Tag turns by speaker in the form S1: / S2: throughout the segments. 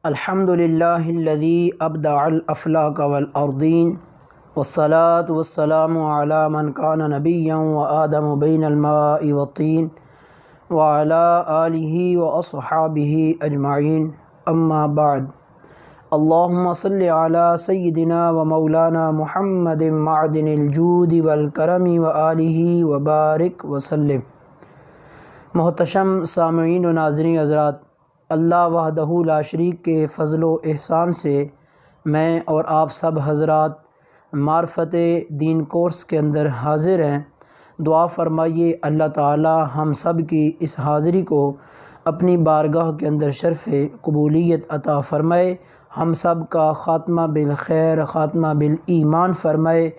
S1: الحمد للہ الذی ابدع الافلاک والارضین والصلاة والسلام علی من کان نبیا وآدم بین الماء والطین وعلی آلہ واصحابہ اجمعین اما بعد اللہم صلی علی سیدنا ومولانا محمد معدن الجود والکرم وآلہ وبارک وسلم۔ محتشم سامعین و ناظرین حضرات، اللہ وحدہ لا شریک کے فضل و احسان سے میں اور آپ سب حضرات معرفت دین کورس کے اندر حاضر ہیں۔ دعا فرمائیے اللہ تعالی ہم سب کی اس حاضری کو اپنی بارگاہ کے اندر شرف قبولیت عطا فرمائے، ہم سب کا خاتمہ بالخیر، خاتمہ بالایمان فرمائے،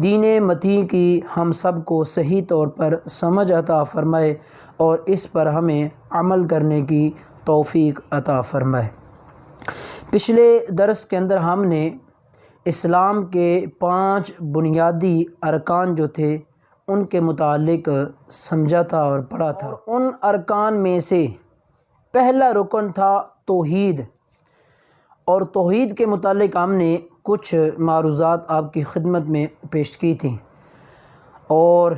S1: دین متین کی ہم سب کو صحیح طور پر سمجھ عطا فرمائے اور اس پر ہمیں عمل کرنے کی توفیق عطا فرمائے۔ پچھلے درس کے اندر ہم نے اسلام کے 5 بنیادی ارکان جو تھے ان کے متعلق سمجھا تھا اور پڑھا تھا۔ ان ارکان میں سے پہلا رکن تھا توحید، اور توحید کے متعلق ہم نے کچھ معروضات آپ کی خدمت میں پیش کی تھیں، اور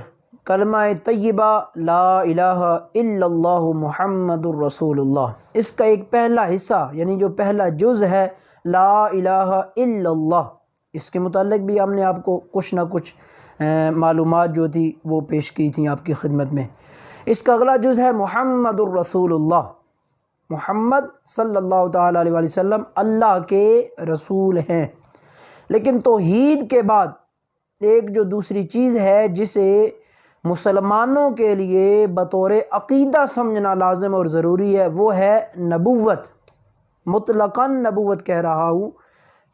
S1: کلمہ طیبہ لا الہ الا اللہ محمد الرسول اللہ، اس کا ایک پہلا حصہ یعنی جو پہلا جز ہے لا الہ الا اللہ، اس کے متعلق بھی ہم نے آپ کو کچھ نہ کچھ معلومات جو تھی وہ پیش کی تھیں آپ کی خدمت میں۔ اس کا اگلا جز ہے محمد الرسول اللہ، محمد صلی اللہ تعالیٰ علیہ وسلم اللہ کے رسول ہیں۔ لیکن توحید کے بعد ایک جو دوسری چیز ہے جسے مسلمانوں کے لیے بطور عقیدہ سمجھنا لازم اور ضروری ہے، وہ ہے نبوت۔ مطلقاً نبوت کہہ رہا ہوں،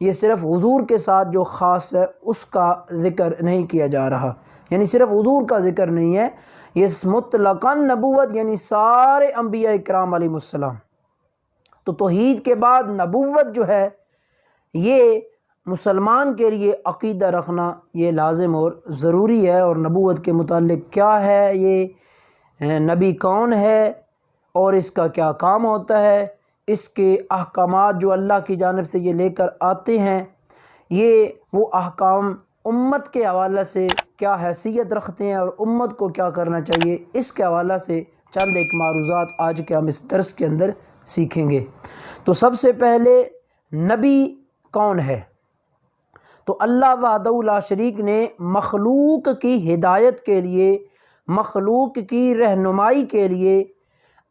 S1: یہ صرف حضور کے ساتھ جو خاص ہے اس کا ذکر نہیں کیا جا رہا، یعنی صرف حضور کا ذکر نہیں ہے، یہ مطلقاً نبوت یعنی سارے انبیاء کرام علیہ السلام۔ تو توحید کے بعد نبوت جو ہے یہ مسلمان کے لیے عقیدہ رکھنا یہ لازم اور ضروری ہے، اور نبوت کے متعلق کیا ہے، یہ نبی کون ہے اور اس کا کیا کام ہوتا ہے، اس کے احکامات جو اللہ کی جانب سے یہ لے کر آتے ہیں، یہ وہ احکام امت کے حوالے سے کیا حیثیت رکھتے ہیں اور امت کو کیا کرنا چاہیے، اس کے حوالے سے چند ایک معروضات آج کے ہم اس درس کے اندر سیکھیں گے۔ تو سب سے پہلے نبی کون ہے؟ تو اللہ وحدہ لا شریک نے مخلوق کی ہدایت کے لیے، مخلوق کی رہنمائی کے لیے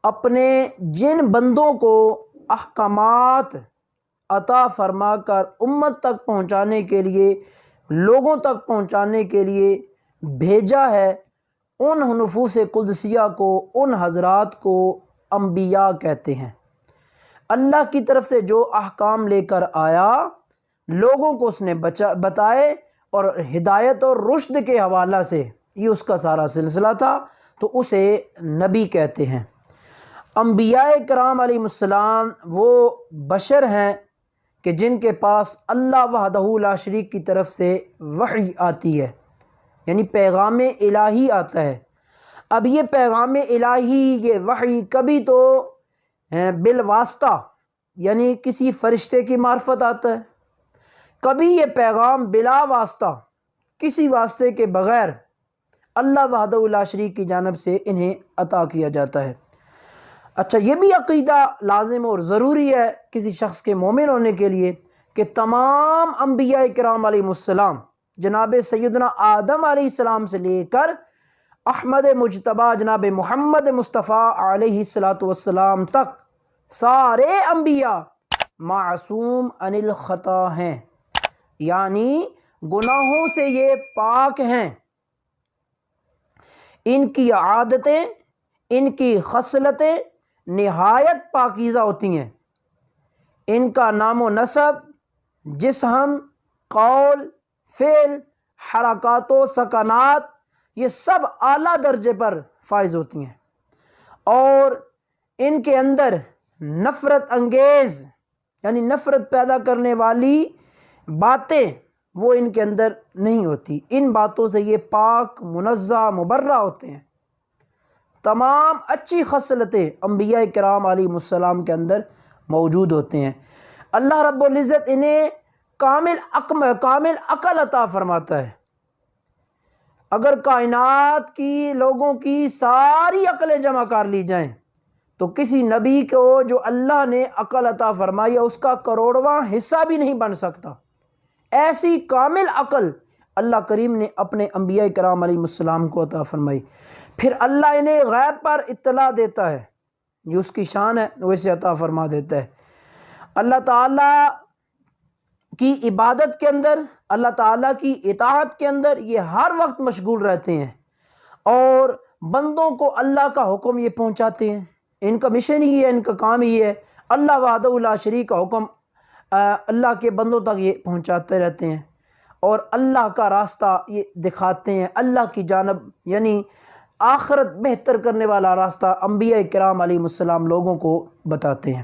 S1: اپنے جن بندوں کو احکامات عطا فرما کر امت تک پہنچانے کے لیے، لوگوں تک پہنچانے کے لیے بھیجا ہے، ان نفوس قدسیہ کو، ان حضرات کو انبیاء کہتے ہیں۔ اللہ کی طرف سے جو احکام لے کر آیا، لوگوں کو اس نے بتائے، اور ہدایت اور رشد کے حوالہ سے یہ اس کا سارا سلسلہ تھا، تو اسے نبی کہتے ہیں۔ انبیاء کرام علیہ السلام وہ بشر ہیں کہ جن کے پاس اللہ وحدہ لا شریک کی طرف سے وحی آتی ہے، یعنی پیغام الہی آتا ہے۔ اب یہ پیغام الہی، یہ وحی کبھی تو بالواسطہ یعنی کسی فرشتے کی معرفت آتا ہے، کبھی یہ پیغام بلا واسطہ کسی واسطے کے بغیر اللہ وحدہ لا شریک کی جانب سے انہیں عطا کیا جاتا ہے۔ اچھا، یہ بھی عقیدہ لازم اور ضروری ہے کسی شخص کے مومن ہونے کے لیے کہ تمام انبیاء کرام علیہ السلام، جناب سیدنا آدم علیہ السلام سے لے کر احمد مجتبیٰ جناب محمد مصطفیٰ علیہ السلام تک سارے انبیاء معصوم عن الخطا ہیں، یعنی گناہوں سے یہ پاک ہیں۔ ان کی عادتیں، ان کی خصلتیں نہایت پاکیزہ ہوتی ہیں، ان کا نام و نسب، جسم، قول، فعل، حرکات و سکنات یہ سب اعلیٰ درجے پر فائز ہوتی ہیں، اور ان کے اندر نفرت انگیز یعنی نفرت پیدا کرنے والی باتیں وہ ان کے اندر نہیں ہوتی، ان باتوں سے یہ پاک، منزہ، مبرہ ہوتے ہیں۔ تمام اچھی خصلتیں انبیاء کرام علیہ السلام کے اندر موجود ہوتے ہیں۔ اللہ رب العزت انہیں کامل عقل عطا فرماتا ہے۔ اگر کائنات کی لوگوں کی ساری عقلیں جمع کر لی جائیں تو کسی نبی کو جو اللہ نے عقل عطا فرمائی ہے اس کا کروڑواں حصہ بھی نہیں بن سکتا۔ ایسی کامل عقل اللہ کریم نے اپنے انبیاء کرام علیہ السلام کو عطا فرمائی۔ پھر اللہ انہیں غیب پر اطلاع دیتا ہے، یہ اس کی شان ہے، وہ اسے عطا فرما دیتا ہے۔ اللہ تعالیٰ کی عبادت کے اندر، اللہ تعالیٰ کی اطاعت کے اندر یہ ہر وقت مشغول رہتے ہیں اور بندوں کو اللہ کا حکم یہ پہنچاتے ہیں۔ ان کا مشن ہی ہے، ان کا کام ہی ہے، اللہ وحدہ لا شریک کا حکم اللہ کے بندوں تک یہ پہنچاتے رہتے ہیں اور اللہ کا راستہ یہ دکھاتے ہیں، اللہ کی جانب یعنی آخرت بہتر کرنے والا راستہ انبیاء کرام علیہ السلام لوگوں کو بتاتے ہیں۔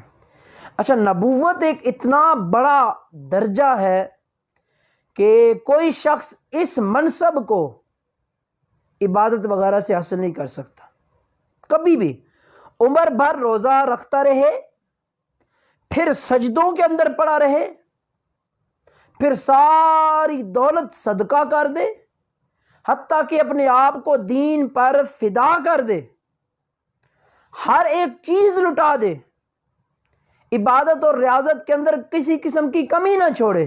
S1: اچھا، نبوت ایک اتنا بڑا درجہ ہے کہ کوئی شخص اس منصب کو عبادت وغیرہ سے حاصل نہیں کر سکتا۔ کبھی بھی عمر بھر روزہ رکھتا رہے، پھر سجدوں کے اندر پڑا رہے، پھر ساری دولت صدقہ کر دے، حتیٰ کہ اپنے آپ کو دین پر فدا کر دے، ہر ایک چیز لٹا دے، عبادت اور ریاضت کے اندر کسی قسم کی کمی نہ چھوڑے،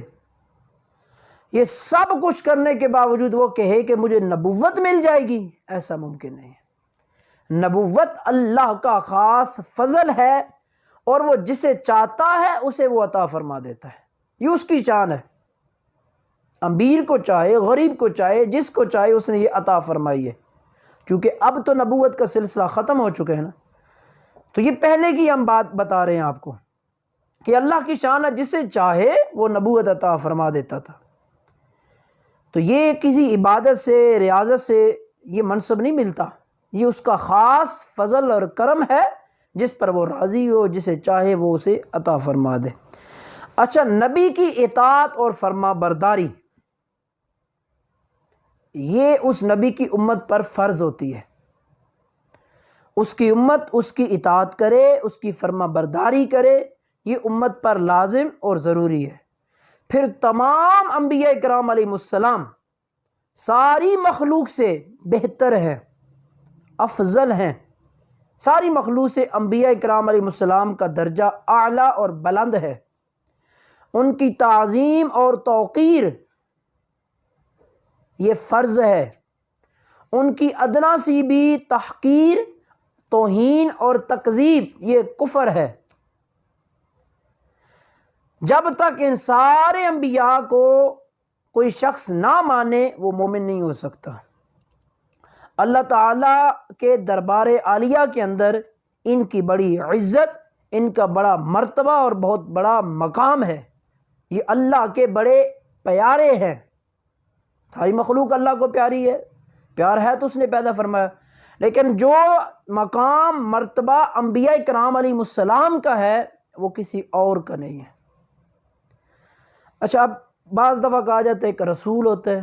S1: یہ سب کچھ کرنے کے باوجود وہ کہے کہ مجھے نبوت مل جائے گی، ایسا ممکن نہیں ہے۔ نبوت اللہ کا خاص فضل ہے اور وہ جسے چاہتا ہے اسے وہ عطا فرما دیتا ہے، یہ اس کی شان ہے۔ امیر کو چاہے، غریب کو چاہے، جس کو چاہے اس نے یہ عطا فرمائی ہے۔ چونکہ اب تو نبوت کا سلسلہ ختم ہو چکا ہے نا، تو یہ پہلے کی ہم بات بتا رہے ہیں آپ کو کہ اللہ کی شان ہے، جسے چاہے وہ نبوت عطا فرما دیتا تھا۔ تو یہ کسی عبادت سے، ریاضت سے یہ منصب نہیں ملتا، یہ اس کا خاص فضل اور کرم ہے، جس پر وہ راضی ہو، جسے چاہے وہ اسے عطا فرما دے۔ اچھا، نبی کی اطاعت اور فرما برداری یہ اس نبی کی امت پر فرض ہوتی ہے۔ اس کی امت اس کی اطاعت کرے، اس کی فرما برداری کرے، یہ امت پر لازم اور ضروری ہے۔ پھر تمام انبیاء کرام علیہ السلام ساری مخلوق سے بہتر ہیں، افضل ہیں۔ ساری مخلوق سے انبیاء کرام علیہ السلام کا درجہ اعلیٰ اور بلند ہے۔ ان کی تعظیم اور توقیر یہ فرض ہے، ان کی ادنا سی بھی تحقیر، توہین اور تکذیب یہ کفر ہے۔ جب تک ان سارے انبیاء کو کوئی شخص نہ مانے وہ مومن نہیں ہو سکتا۔ اللہ تعالیٰ کے دربار عالیہ کے اندر ان کی بڑی عزت، ان کا بڑا مرتبہ اور بہت بڑا مقام ہے، یہ اللہ کے بڑے پیارے ہیں۔ ساری مخلوق اللہ کو پیاری ہے، پیار ہے تو اس نے پیدا فرمایا، لیکن جو مقام مرتبہ انبیاء کرام علیہ السلام کا ہے وہ کسی اور کا نہیں ہے۔ اچھا، اب بعض دفعہ کہا جاتا ہے کہ رسول ہوتا ہے،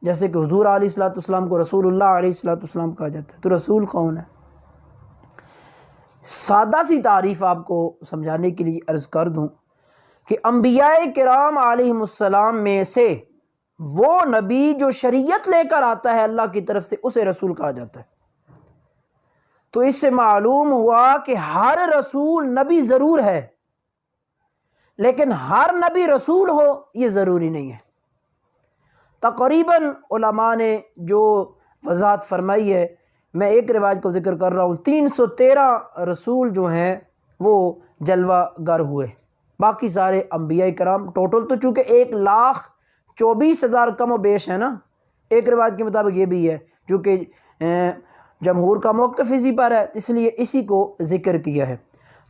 S1: جیسے کہ حضور علیہ الصلوۃ والسلام کو رسول اللہ علیہ الصلوۃ والسلام کہا جاتا ہے، تو رسول کون ہے؟ سادہ سی تعریف آپ کو سمجھانے کے لیے عرض کر دوں کہ انبیاء کرام علیہ السلام میں سے وہ نبی جو شریعت لے کر آتا ہے اللہ کی طرف سے اسے رسول کہا جاتا ہے۔ تو اس سے معلوم ہوا کہ ہر رسول نبی ضرور ہے، لیکن ہر نبی رسول ہو یہ ضروری نہیں ہے۔ تقریباً علماء نے جو وضاحت فرمائی ہے، میں ایک روایت کو ذکر کر رہا ہوں، 313 رسول جو ہیں وہ جلوہ گر ہوئے، باقی سارے انبیاء کرام ٹوٹل تو چونکہ 1,24,000 کم و بیش ہے نا، ایک روایت کے مطابق یہ بھی ہے، چونکہ جمہور کا موقف اسی پر ہے اس لیے اسی کو ذکر کیا ہے۔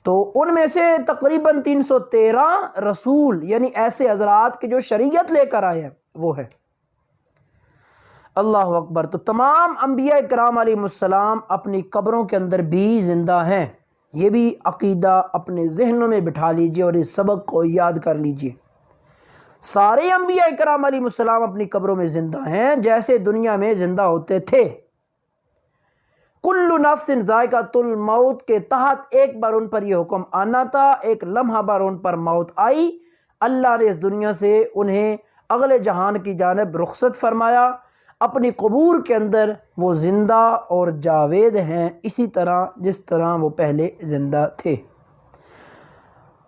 S1: تو ان میں سے تقریباً 313 رسول یعنی ایسے حضرات کے جو شریعت لے کر آئے ہیں وہ ہے۔ اللہ اکبر۔ تو تمام انبیاء کرام علیہ السلام اپنی قبروں کے اندر بھی زندہ ہیں، یہ بھی عقیدہ اپنے ذہنوں میں بٹھا لیجئے اور اس سبق کو یاد کر لیجئے۔ سارے انبیاء کرام علیہ السلام اپنی قبروں میں زندہ ہیں جیسے دنیا میں زندہ ہوتے تھے۔ کل نفس ذائقۃ الموت کے تحت ایک بار ان پر یہ حکم آنا تھا، ایک لمحہ بار ان پر موت آئی، اللہ نے اس دنیا سے انہیں اگلے جہان کی جانب رخصت فرمایا، اپنی قبور کے اندر وہ زندہ اور جاوید ہیں، اسی طرح جس طرح وہ پہلے زندہ تھے۔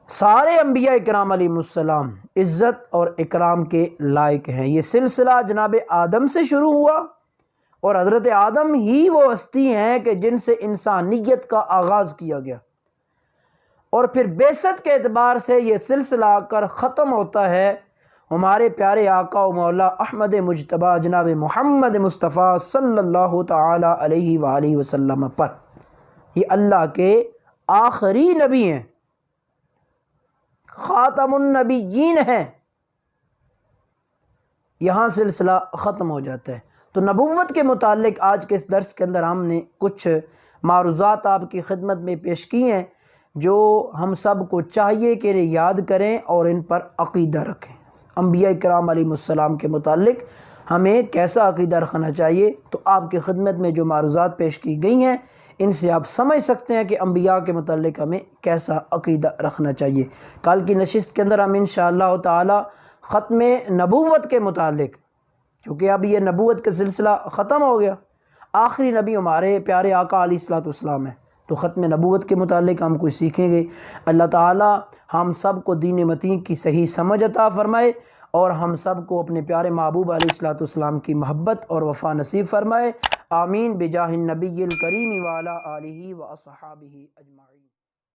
S1: سارے انبیاء اکرام علیہم السلام عزت اور اکرام کے لائق ہیں۔ یہ سلسلہ جناب آدم سے شروع ہوا، اور حضرت آدم ہی وہ ہستی ہیں کہ جن سے انسانیت کا آغاز کیا گیا، اور پھر بعثت کے اعتبار سے یہ سلسلہ آ کر ختم ہوتا ہے ہمارے پیارے آقا و مولا احمد مجتبیٰ جناب محمد مصطفیٰ صلی اللہ تعالی علیہ وآلہ وسلم پر۔ یہ اللہ کے آخری نبی ہیں، خاتم النبیین ہیں، یہاں سلسلہ ختم ہو جاتا ہے۔ تو نبوت کے متعلق آج کے اس درس کے اندر ہم نے کچھ معروضات آپ کی خدمت میں پیش کی ہیں، جو ہم سب کو چاہیے کہ انہیں یاد کریں اور ان پر عقیدہ رکھیں۔ انبیاء کرام علیہ السلام کے متعلق ہمیں کیسا عقیدہ رکھنا چاہیے، تو آپ کی خدمت میں جو معروضات پیش کی گئی ہیں ان سے آپ سمجھ سکتے ہیں کہ انبیاء کے متعلق ہمیں کیسا عقیدہ رکھنا چاہیے۔ کل کی نشست کے اندر ہم انشاءاللہ تعالی ختم نبوت کے متعلق، کیونکہ اب یہ نبوت کا سلسلہ ختم ہو گیا، آخری نبی ہمارے پیارے آقا علیہ الصلوۃ والسلام ہیں، تو ختم نبوت کے متعلق ہم کچھ سیکھیں گے۔ اللہ تعالی ہم سب کو دین متین کی صحیح سمجھ عطا فرمائے، اور ہم سب کو اپنے پیارے محبوب علیہ الصلوۃ والسلام کی محبت اور وفا نصیب فرمائے۔ آمین بجاہ النبی الکریم وعلی آلہ و اصحابہ اجمعین۔